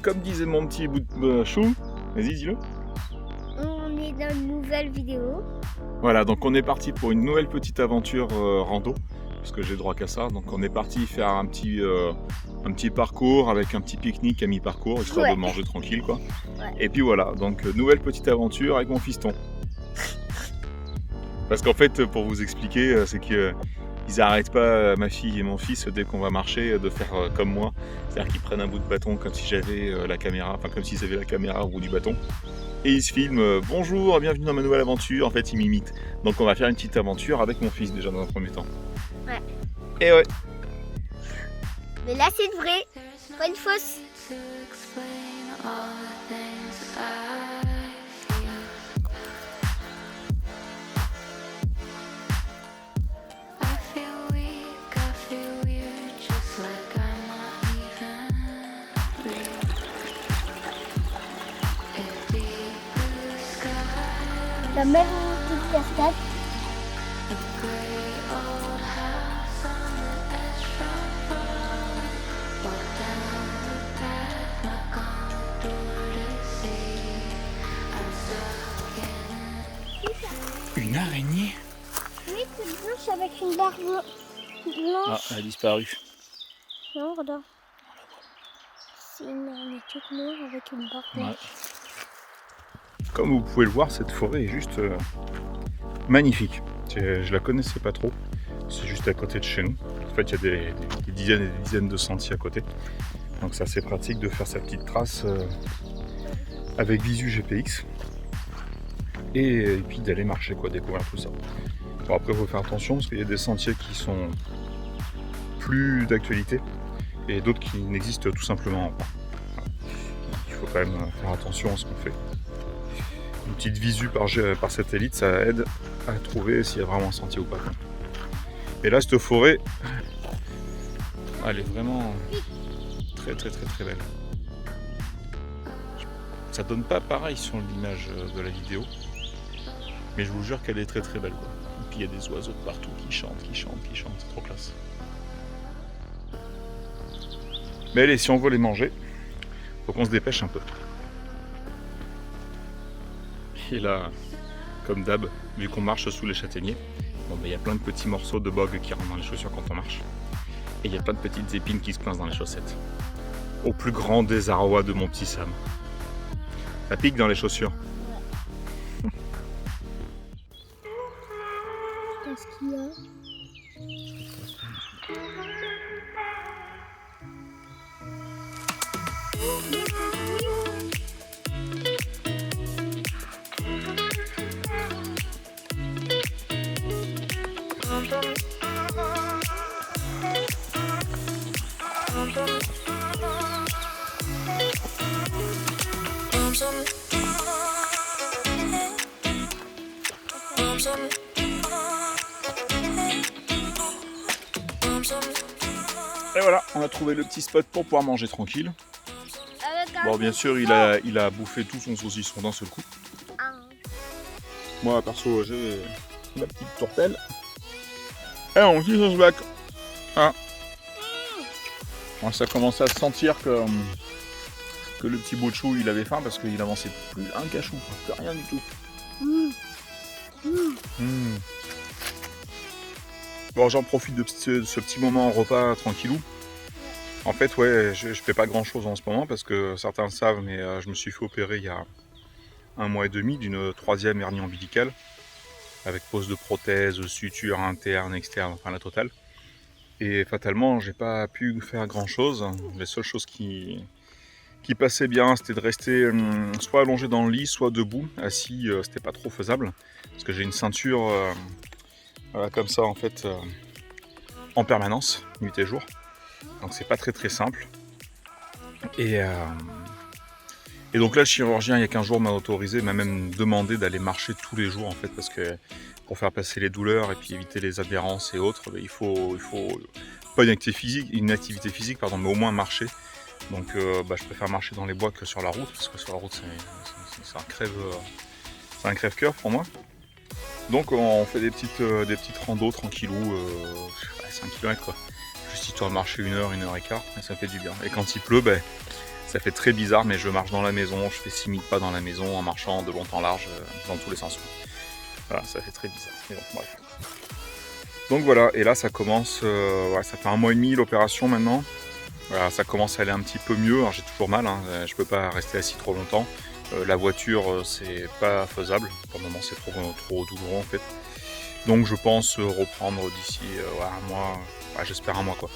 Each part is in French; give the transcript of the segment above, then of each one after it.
comme disait mon petit bout de chou, vas-y dis-le. On est dans une nouvelle vidéo. Voilà, donc on est parti pour une nouvelle petite aventure rando, parce que j'ai droit qu'à ça. Donc on est parti faire un petit parcours avec un petit pique-nique à mi-parcours, histoire de manger tranquille quoi. Ouais. Et puis voilà, donc nouvelle petite aventure avec mon fiston. Parce qu'en fait, pour vous expliquer, c'est que ils n'arrêtent pas, ma fille et mon fils, dès qu'on va marcher, de faire comme moi. C'est-à-dire qu'ils prennent un bout de bâton comme si j'avais la caméra, enfin comme s'ils avaient la caméra au bout du bâton. Et ils se filment, bonjour, bienvenue dans ma nouvelle aventure. En fait, ils m'imitent. Donc on va faire une petite aventure avec mon fils déjà dans un premier temps. Ouais. Et ouais. Mais là, c'est vrai, pas une fausse. La même petite cascade. Une araignée? Oui, toute blanche avec une barbe blanche. Ah, elle a disparu. Non, regarde. C'est une araignée toute noire avec une barbe blanche. Ouais. Comme vous pouvez le voir, cette forêt est juste magnifique. Je la connaissais pas trop. C'est juste à côté de chez nous. En fait, il y a des dizaines et des dizaines de sentiers à côté. Donc c'est assez pratique de faire sa petite trace avec Visu GPX. Et puis d'aller marcher, quoi, découvrir tout ça. Bon, après, il faut faire attention parce qu'il y a des sentiers qui sont plus d'actualité et d'autres qui n'existent tout simplement pas. Il faut quand même faire attention à ce qu'on fait. Une petite visu par satellite, ça aide à trouver s'il y a vraiment un sentier ou pas. Et là, cette forêt, elle est vraiment très très très très belle. Ça donne pas pareil sur l'image de la vidéo, mais je vous jure qu'elle est très très belle, quoi. Et puis il y a des oiseaux de partout qui chantent, c'est trop classe. Mais allez, si on veut les manger, faut qu'on se dépêche un peu. Et là, comme d'hab, vu qu'on marche sous les châtaigniers, bon, il y a plein de petits morceaux de bog qui rentrent dans les chaussures quand on marche. Et il y a plein de petites épines qui se coincent dans les chaussettes. Au plus grand désarroi de mon petit Sam. Ça pique dans les chaussures. Qu'est-ce qu'il y a? Et voilà, on a trouvé le petit spot pour pouvoir manger tranquille. Bon, bien sûr, il a bouffé tout son saucisson d'un seul coup. Moi, perso, j'ai ma petite tourtelle. Et on dit on se back. Ah. Bon, ça commence à se sentir que le petit bout de chou, il avait faim parce qu'il avançait plus un cachou, plus rien du tout. Bon, j'en profite de ce petit moment repas tranquillou. En fait, ouais, je fais pas grand chose en ce moment parce que certains le savent, mais je me suis fait opérer il y a 1 mois et demi d'une 3e hernie ombilicale avec pose de prothèse, suture interne, externe, enfin la totale. Et fatalement, j'ai pas pu faire grand chose. Les seules choses qui passaient bien, c'était de rester soit allongé dans le lit, soit debout. Assis, c'était pas trop faisable parce que j'ai une ceinture voilà, comme ça en fait en permanence, nuit et jour. Donc c'est pas très très simple. Et donc là, le chirurgien, il y a 15 jours, m'a autorisé, m'a même demandé d'aller marcher tous les jours en fait, parce que pour faire passer les douleurs et puis éviter les adhérences et autres, il faut pas une activité physique, mais au moins marcher. Donc je préfère marcher dans les bois que sur la route, parce que sur la route c'est un crève-cœur pour moi. Donc on fait des petites randos tranquillou, 5 km quoi. Juste histoire de marcher 1 heure, 1 heure et quart, et ça fait du bien. Et quand il pleut, Ça fait très bizarre, mais je marche dans la maison, je fais 6000 pas dans la maison en marchant de long en large dans tous les sens. Voilà, ça fait très bizarre. Mais bon, bref. Donc voilà, et là ça commence, ouais, ça fait 1 mois et demi l'opération maintenant. Voilà, ça commence à aller un petit peu mieux. Alors j'ai toujours mal, hein, je peux pas rester assis trop longtemps. La voiture, c'est pas faisable. Pour le moment, c'est trop douloureux en fait. Donc je pense reprendre d'ici ouais, 1 mois, ouais, j'espère 1 mois quoi.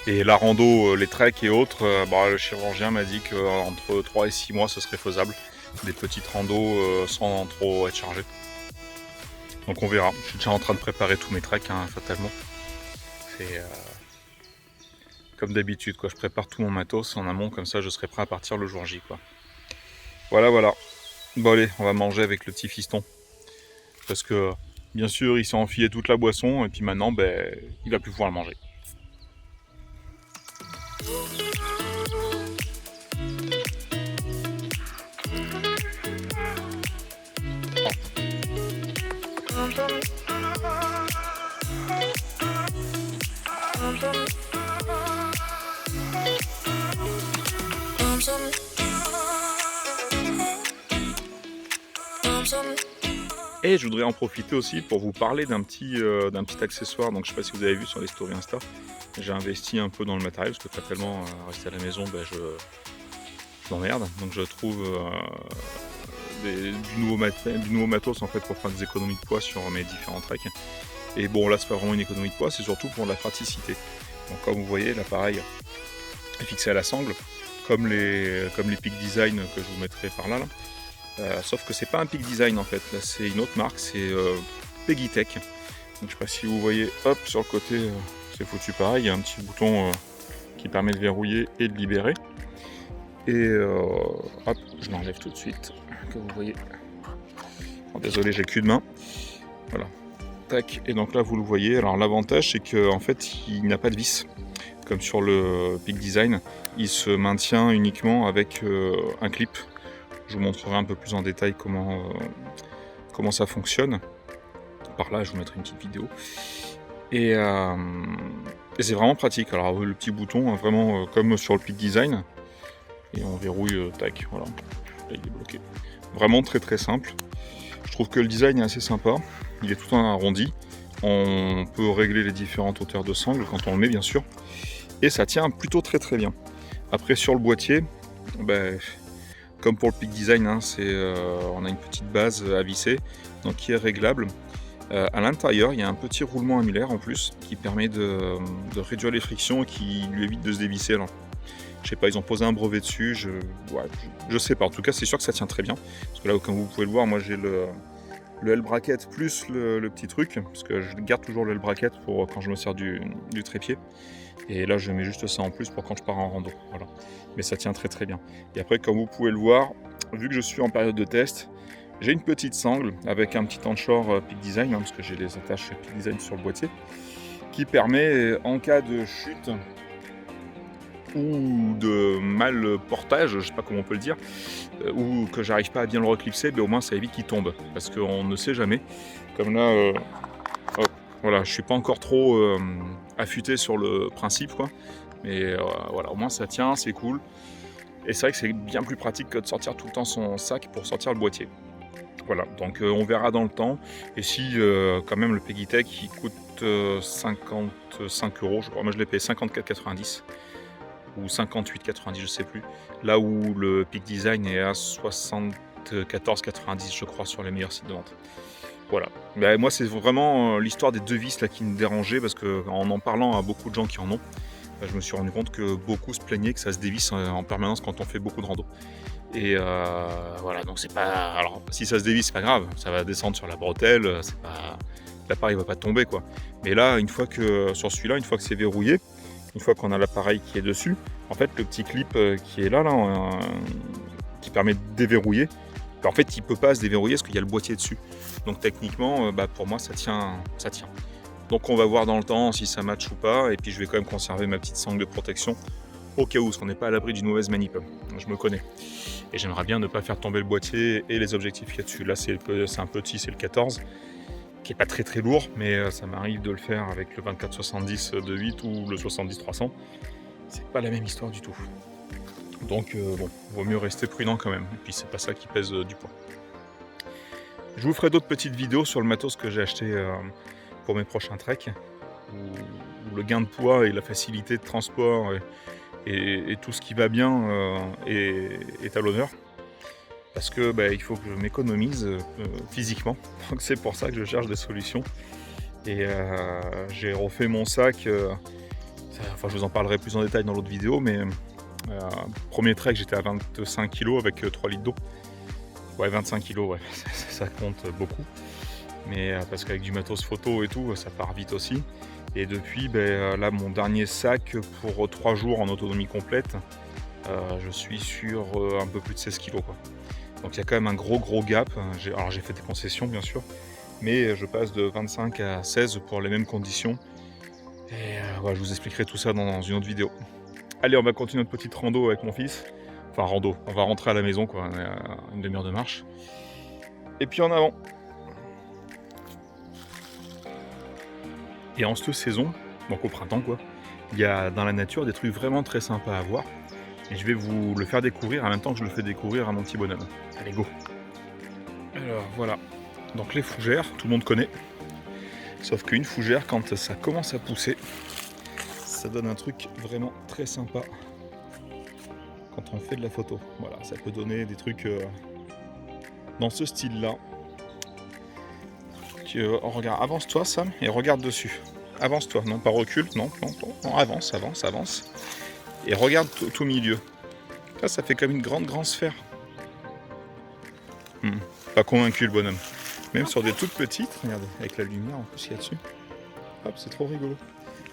Et la rando, les treks et autres, le chirurgien m'a dit qu'entre 3 et 6 mois ce serait faisable. Des petites randos sans trop être chargé. Donc on verra. Je suis déjà en train de préparer tous mes treks, hein, fatalement. C'est comme d'habitude, quoi. Je prépare tout mon matos en amont, comme ça je serai prêt à partir le jour J, quoi. Voilà, voilà. Bon allez, on va manger avec le petit fiston. Parce que, bien sûr, il s'est enfilé toute la boisson, et puis maintenant, il va plus pouvoir le manger. Et je voudrais en profiter aussi pour vous parler d'un petit accessoire. Donc je sais pas si vous avez vu sur les stories Insta, j'ai investi un peu dans le matériel parce que fatalement rester à la maison, je m'emmerde. Donc je trouve du nouveau matos en fait pour faire des économies de poids sur mes différents treks. Et bon là c'est pas vraiment une économie de poids, c'est surtout pour la praticité. Donc comme vous voyez l'appareil est fixé à la sangle, comme les Peak Design que je vous mettrai par là. Sauf que c'est pas un Peak Design en fait, là c'est une autre marque, c'est Peggytech. Donc je sais pas si vous voyez, hop, sur le côté c'est foutu pareil, il y a un petit bouton qui permet de verrouiller et de libérer. Et hop, je l'enlève tout de suite, que vous voyez. Oh, désolé, j'ai qu'une main. Voilà, tac, et donc là vous le voyez, alors l'avantage c'est qu'en fait il n'a pas de vis. Comme sur le Peak Design, il se maintient uniquement avec un clip. Je vous montrerai un peu plus en détail comment ça fonctionne. Par là, je vous mettrai une petite vidéo. Et c'est vraiment pratique. Alors le petit bouton, hein, vraiment comme sur le Peak Design. Et on verrouille, tac, voilà. Là, il est bloqué. Vraiment très très simple. Je trouve que le design est assez sympa. Il est tout en arrondi. On peut régler les différentes hauteurs de sangle quand on le met, bien sûr. Et ça tient plutôt très très bien. Après, sur le boîtier, comme pour le Peak Design, hein, on a une petite base à visser, donc qui est réglable. À l'intérieur, il y a un petit roulement annulaire en plus, qui permet de réduire les frictions et qui lui évite de se dévisser. Alors, je sais pas, ils ont posé un brevet dessus, je sais pas. En tout cas, c'est sûr que ça tient très bien. Parce que là, comme vous pouvez le voir, moi j'ai le L-bracket plus le petit truc, parce que je garde toujours le L-bracket pour quand je me sers du trépied. Et là, je mets juste ça en plus pour quand je pars en rando. Voilà. Mais ça tient très très bien. Et après, comme vous pouvez le voir, vu que je suis en période de test, j'ai une petite sangle avec un petit anchor Peak Design, hein, parce que j'ai les attaches Peak Design sur le boîtier, qui permet, en cas de chute ou de mal portage, je sais pas comment on peut le dire, ou que j'arrive pas à bien le reclipser, au moins ça évite qu'il tombe. Parce qu'on ne sait jamais. Comme là, voilà, je suis pas encore trop affûté sur le principe, quoi. Mais voilà, au moins ça tient, c'est cool. Et c'est vrai que c'est bien plus pratique que de sortir tout le temps son sac pour sortir le boîtier. Voilà, donc on verra dans le temps. Et si quand même le Peggytech il coûte 55 €, je crois. Moi je l'ai payé 54,90 ou 58,90, je sais plus. Là où le Peak Design est à 74,90, je crois, sur les meilleurs sites de vente. Voilà. Mais moi, c'est vraiment l'histoire des deux vis là qui me dérangeait parce que en parlant à beaucoup de gens qui en ont, je me suis rendu compte que beaucoup se plaignaient que ça se dévisse en permanence quand on fait beaucoup de rando. Et voilà, donc c'est pas. Alors, si ça se dévisse, c'est pas grave, ça va descendre sur la bretelle, c'est pas. L'appareil va pas tomber quoi. Mais là, une fois que sur celui-là, une fois que c'est verrouillé, une fois qu'on a l'appareil qui est dessus, en fait, le petit clip qui est là, qui permet de déverrouiller. En fait, il ne peut pas se déverrouiller parce qu'il y a le boîtier dessus. Donc techniquement, pour moi, ça tient. Donc on va voir dans le temps si ça match ou pas. Et puis je vais quand même conserver ma petite sangle de protection au cas où, parce qu'on n'est pas à l'abri d'une mauvaise manip. Je me connais. Et j'aimerais bien ne pas faire tomber le boîtier et les objectifs qu'il y a dessus. Là, c'est un petit, c'est le 14, qui n'est pas très très lourd, mais ça m'arrive de le faire avec le 24-70 de 8 ou le 70-300. C'est pas la même histoire du tout. Donc bon, vaut mieux rester prudent quand même. Et puis c'est pas ça qui pèse du poids. Je vous ferai d'autres petites vidéos sur le matos que j'ai acheté pour mes prochains treks, où le gain de poids et la facilité de transport et tout ce qui va bien est à l'honneur. Parce que il faut que je m'économise physiquement. Donc c'est pour ça que je cherche des solutions. Et j'ai refait mon sac. Enfin, je vous en parlerai plus en détail dans l'autre vidéo, mais premier trek, j'étais à 25 kg avec 3 litres d'eau. Ouais, 25 kg, ouais, ça compte beaucoup. Mais parce qu'avec du matos photo et tout, ça part vite aussi. Et depuis, là, mon dernier sac pour 3 jours en autonomie complète, je suis sur un peu plus de 16 kg, quoi. Donc il y a quand même un gros gap. Alors j'ai fait des concessions, bien sûr, mais je passe de 25 à 16 pour les mêmes conditions. Et je vous expliquerai tout ça dans une autre vidéo. Allez, on va continuer notre petite rando avec mon fils. Enfin, rando, on va rentrer à la maison, quoi. On est à une demi-heure de marche. Et puis en avant. Et en cette saison, donc au printemps, quoi, il y a dans la nature des trucs vraiment très sympas à voir. Et je vais vous le faire découvrir en même temps que je le fais découvrir à mon petit bonhomme. Allez, go! Alors voilà, donc les fougères, tout le monde connaît. Sauf qu'une fougère, quand ça commence à pousser, ça donne un truc vraiment très sympa quand on fait de la photo. Voilà, ça peut donner des trucs dans ce style-là. Regarde, avance-toi Sam et regarde dessus. Avance-toi, non pas recule, non, avance. Et regarde tout au milieu. Là, ça fait comme une grande sphère. Pas convaincu le bonhomme. Même sur des toutes petites, regardez, avec la lumière en plus qu'il y a dessus. Hop, c'est trop rigolo.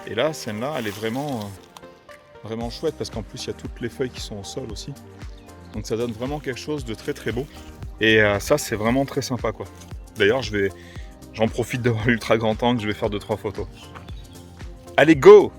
Et là, celle-là, elle est vraiment chouette parce qu'en plus, il y a toutes les feuilles qui sont au sol aussi. Donc ça donne vraiment quelque chose de très beau. Et ça, c'est vraiment très sympa, quoi. D'ailleurs, j'en profite d'avoir l'ultra grand angle, je vais faire 2-3 photos. Allez, go!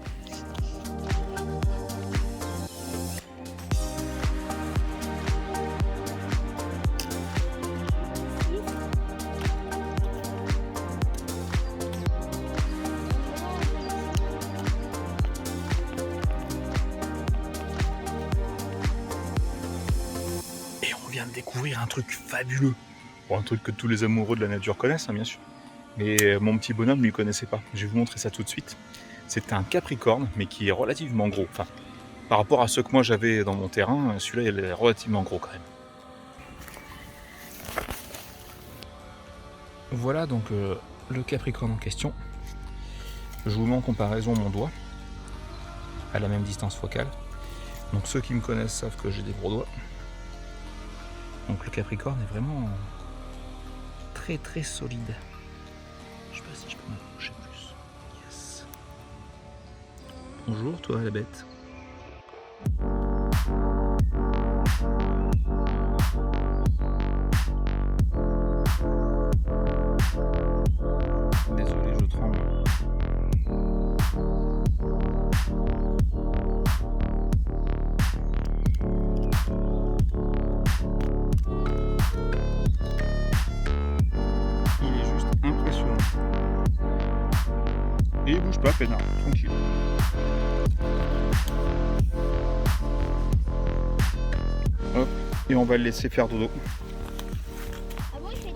Et on vient de découvrir un truc fabuleux. Bon, un truc que tous les amoureux de la nature connaissent, hein, bien sûr. Mais mon petit bonhomme ne lui connaissait pas. Je vais vous montrer ça tout de suite. C'est un capricorne, mais qui est relativement gros. Enfin, par rapport à ceux que moi j'avais dans mon terrain, celui-là il est relativement gros quand même. Voilà donc le capricorne en question. Je vous mets en comparaison mon doigt, à la même distance focale. Donc ceux qui me connaissent savent que j'ai des gros doigts. Donc le capricorne est vraiment très solide. Je sais pas si je peux m'approcher plus. Yes. Bonjour toi la bête. Désolé, je tremble. Il est juste impressionnant. Et il bouge pas, peinard, tranquille. Hop, et on va le laisser faire dodo.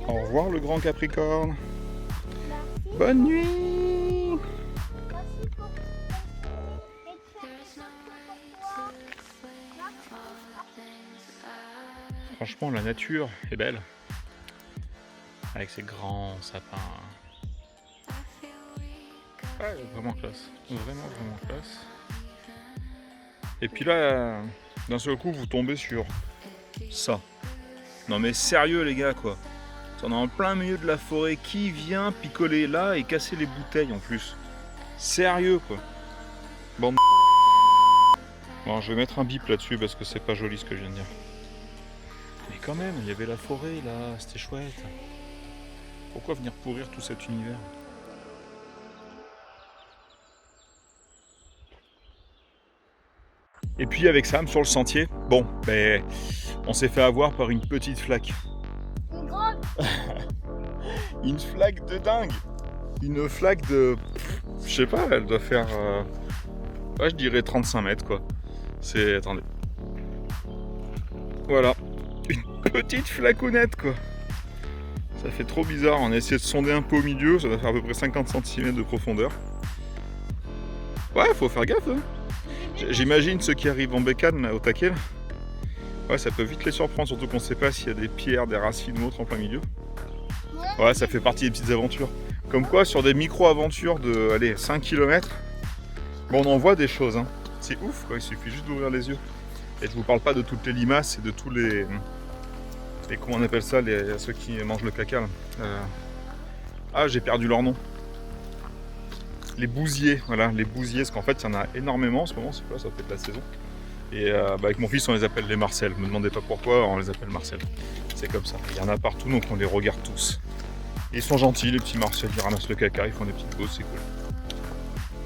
Au revoir le grand Capricorne. Bonne nuit. Franchement, la nature est belle. Avec ses grands sapins. Ah, vraiment classe. Vraiment classe. Et puis là, d'un seul coup, vous tombez sur ça. Non mais sérieux les gars, quoi. On est en plein milieu de la forêt. Qui vient picoler là et casser les bouteilles en plus? Sérieux, quoi. Bon, je vais mettre un bip là-dessus parce que c'est pas joli ce que je viens de dire. Mais quand même, il y avait la forêt là, c'était chouette. Pourquoi venir pourrir tout cet univers? Et puis avec Sam sur le sentier, bon, on s'est fait avoir par une petite flaque. Une grande. Une flaque de dingue. Une flaque de... Je sais pas, elle doit faire... je dirais 35 mètres quoi. Attendez. Voilà, une petite flacounette quoi. Ça fait trop bizarre, on a essayé de sonder un peu au milieu, ça doit faire à peu près 50 cm de profondeur. Ouais, faut faire gaffe hein. J'imagine ceux qui arrivent en bécane là, au taquet là. Ouais, ça peut vite les surprendre, surtout qu'on sait pas s'il y a des pierres, des racines ou autre en plein milieu. Ouais, ça fait partie des petites aventures. Comme quoi, sur des micro-aventures de allez, 5 km, bon, on en voit des choses. Hein. C'est ouf, quoi. Il suffit juste d'ouvrir les yeux. Et je vous parle pas de toutes les limaces et de tous les comment on appelle ça, ceux qui mangent le caca. Là. Ah, j'ai perdu leur nom. Les bousiers, voilà, les bousiers, parce qu'en fait, il y en a énormément en ce moment, c'est pas, ça fait de la saison. Et avec mon fils, on les appelle les Marcel. Ne me demandez pas pourquoi, on les appelle Marcel. C'est comme ça. Il y en a partout, donc on les regarde tous. Et ils sont gentils, les petits Marcel, ils ramassent le caca, ils font des petites pauses, c'est cool.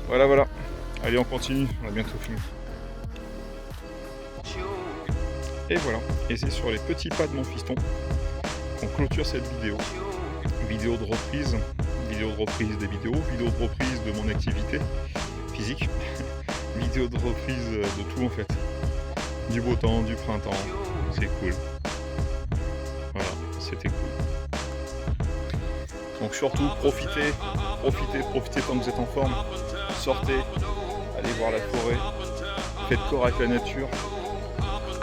Voilà, voilà. Allez, on continue, on a bientôt fini. Et voilà, et c'est sur les petits pas de mon fiston qu'on clôture cette vidéo. Vidéo de reprise des vidéos, vidéo de reprise de mon activité physique, vidéo de reprise de tout en fait. Du beau temps, du printemps, c'est cool. Voilà, c'était cool. Donc surtout, profitez tant que vous êtes en forme. Sortez, allez voir la forêt, faites corps avec la nature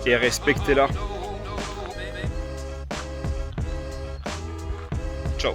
et respectez-la. Ciao.